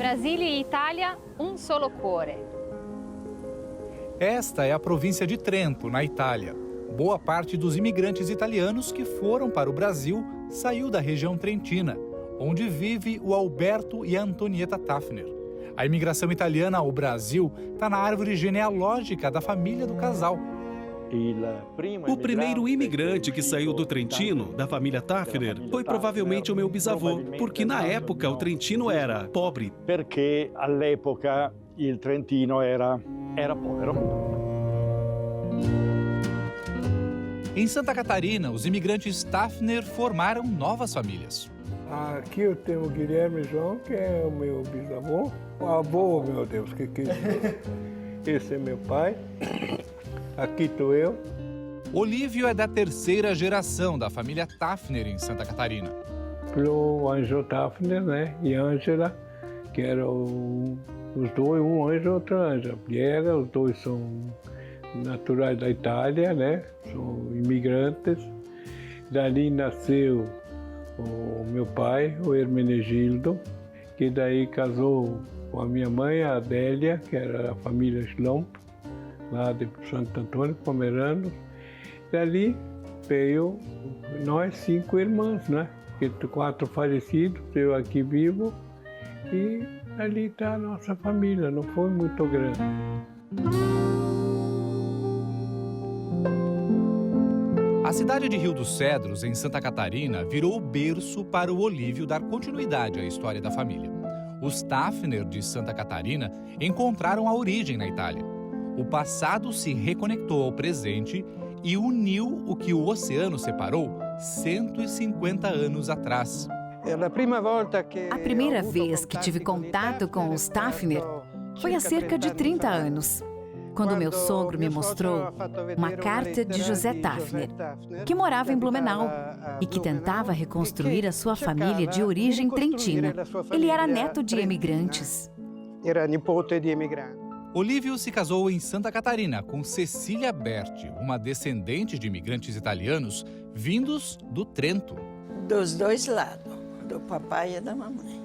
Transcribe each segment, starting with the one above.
Brasília e Itália, un solo cuore. Esta é a província de Trento, na Itália. Boa parte dos imigrantes italianos que foram para o Brasil saiu da região trentina, onde vive o Alberto e a Antonieta Tafner. A imigração italiana ao Brasil está na árvore genealógica da família do casal. O primeiro imigrante que saiu do Trentino, da família Tafner, foi provavelmente o meu bisavô, porque na época o Trentino era pobre. Porque all'epoca il Trentino era povero. Em Santa Catarina, os imigrantes Tafner formaram novas famílias. Aqui eu tenho o Guilherme João, que é o meu bisavô. O avô, meu Deus, que é? Esse é meu pai. Aqui estou eu. Olívio é da terceira geração da família Tafner em Santa Catarina. Pro Anjo Tafner, né? E Ângela, que eram os dois, um anjo e outro anja. Piera, os dois são naturais da Itália, né? São imigrantes. Dali nasceu o meu pai, o Hermenegildo, que daí casou com a minha mãe, a Adélia, que era a família Schlomp, lá de Santo Antônio, Pomeranos. Dali veio nós 5 irmãos, né? 4 falecidos, eu aqui vivo, e ali está a nossa família, não foi muito grande. A cidade de Rio dos Cedros, em Santa Catarina, virou o berço para o Olívio dar continuidade à história da família. Os Tafner de Santa Catarina encontraram a origem na Itália. O passado se reconectou ao presente e uniu o que o oceano separou 150 anos atrás. A primeira vez que tive contato com os Tafner foi há cerca de 30 anos, quando meu sogro me mostrou uma carta de José Tafner, que morava em Blumenau e que tentava reconstruir a sua família de origem trentina. Ele era neto de imigrantes. Era nipote de imigrantes. Olívio se casou em Santa Catarina com Cecília Berti, uma descendente de imigrantes italianos vindos do Trento. Dos dois lados, do papai e da mamãe.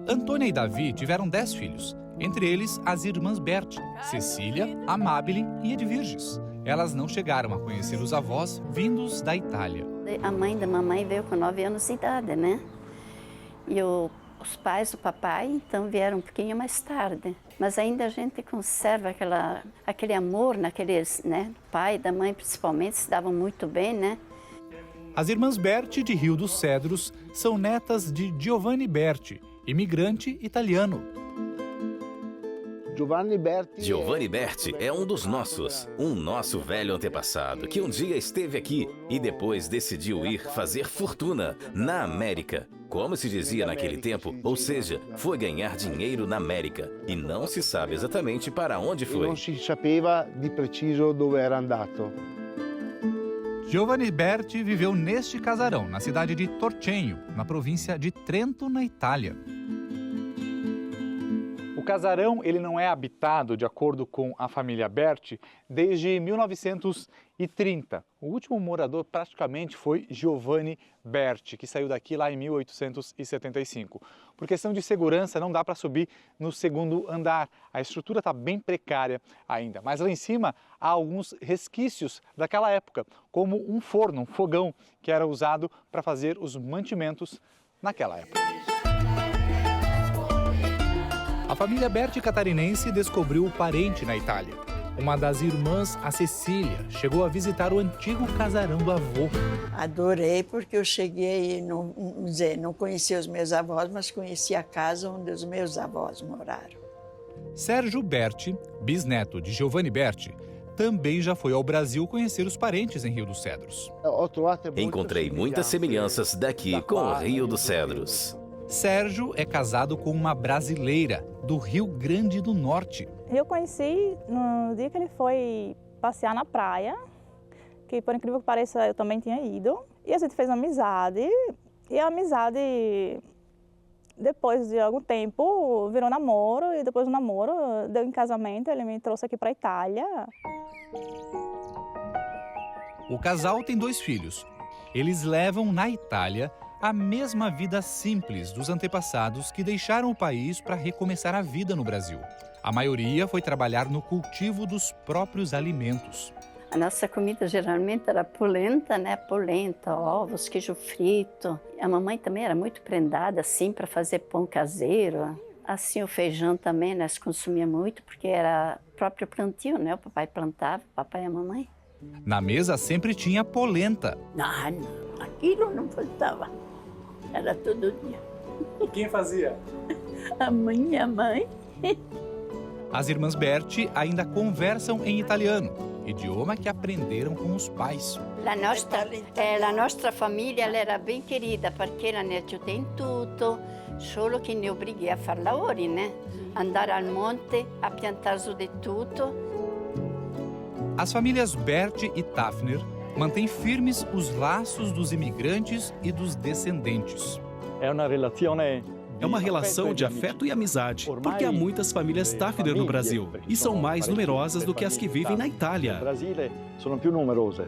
Antônia e Davi tiveram 10 filhos, entre eles as irmãs Berti, Cecília, Amabile e Edvirges. Elas não chegaram a conhecer os avós vindos da Itália. A mãe da mamãe veio com 9 anos de idade, né? E os pais do papai, então, vieram um pouquinho mais tarde. Mas ainda a gente conserva aquele amor naqueles, né? O pai e da mãe, principalmente, se davam muito bem, né? As irmãs Berti, de Rio dos Cedros, são netas de Giovanni Berti, imigrante italiano. Giovanni Berti é um dos nossos, um nosso velho antepassado que um dia esteve aqui e depois decidiu ir fazer fortuna na América. Como se dizia naquele tempo, ou seja, foi ganhar dinheiro na América e não se sabe exatamente para onde foi. Não se sapeva di preciso dove era andato. Giovanni Berti viveu neste casarão, na cidade de Torcenho, na província de Trento, na Itália. O casarão ele não é habitado, de acordo com a família Berti, desde 1930. O último morador praticamente foi Giovanni Berti, que saiu daqui lá em 1875. Por questão de segurança, não dá para subir no segundo andar. A estrutura está bem precária ainda. Mas lá em cima há alguns resquícios daquela época, como um forno, um fogão, que era usado para fazer os mantimentos naquela época. A família Berti catarinense descobriu o parente na Itália. Uma das irmãs, a Cecília, chegou a visitar o antigo casarão do avô. Adorei, porque eu cheguei, não conhecia os meus avós, mas conhecia a casa onde os meus avós moraram. Sérgio Berti, bisneto de Giovanni Berti, também já foi ao Brasil conhecer os parentes em Rio dos Cedros. Encontrei muitas semelhanças daqui com o Rio dos Cedros. Sérgio é casado com uma brasileira do Rio Grande do Norte. Eu conheci no dia que ele foi passear na praia, que por incrível que pareça eu também tinha ido. E a gente fez amizade, e a amizade, depois de algum tempo, virou namoro, e depois do namoro deu em casamento, ele me trouxe aqui para a Itália. O casal tem 2 filhos. Eles levam na Itália a mesma vida simples dos antepassados que deixaram o país para recomeçar a vida no Brasil. A maioria foi trabalhar no cultivo dos próprios alimentos. A nossa comida geralmente era polenta, né? Polenta, ovos, queijo frito. A mamãe também era muito prendada, assim, para fazer pão caseiro. Assim, o feijão também nós consumíamos muito, porque era próprio plantio, né? O papai plantava, o papai e a mamãe. Na mesa sempre tinha polenta. Não, aquilo não faltava. Era todo dia. E quem fazia? A minha mãe. As irmãs Berti ainda conversam em italiano, idioma que aprenderam com os pais. La nostra famiglia era bem querida, porque ela ne aiuta in tutto, solo che ne obblighi a far lavori, né? Andare al monte, a piantar su de tutto. As famílias Berti e Tafner mantêm firmes os laços dos imigrantes e dos descendentes. É uma relação de afeto e amizade, porque há muitas famílias Tafner no Brasil e são mais numerosas do que as que vivem na Itália. No Brasile sono più numerose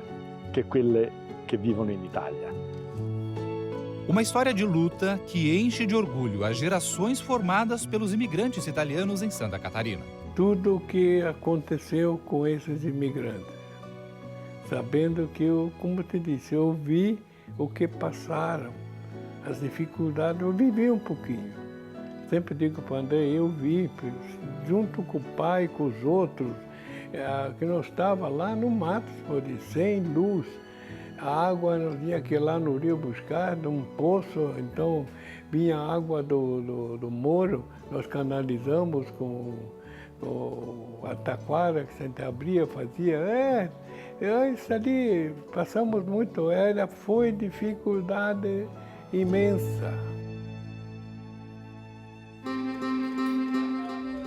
che quelle che vivono in Italia. Uma história de luta que enche de orgulho as gerações formadas pelos imigrantes italianos em Santa Catarina. Tudo o que aconteceu com esses imigrantes, sabendo que eu, como te disse, eu vi o que passaram. As dificuldades, eu vivi um pouquinho. Sempre digo para o André, eu vi, junto com o pai, com os outros, que nós estávamos lá no mato, sem luz. A água nós tínhamos que ir lá no rio buscar, num poço, então vinha a água do Moro, nós canalizamos com a taquara que a gente abria, fazia. Isso ali, passamos muito, foi dificuldade imensa.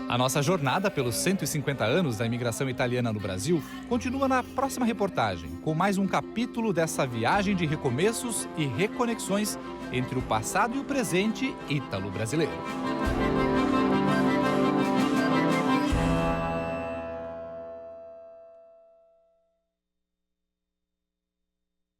A nossa jornada pelos 150 anos da imigração italiana no Brasil continua na próxima reportagem, com mais um capítulo dessa viagem de recomeços e reconexões entre o passado e o presente ítalo-brasileiro.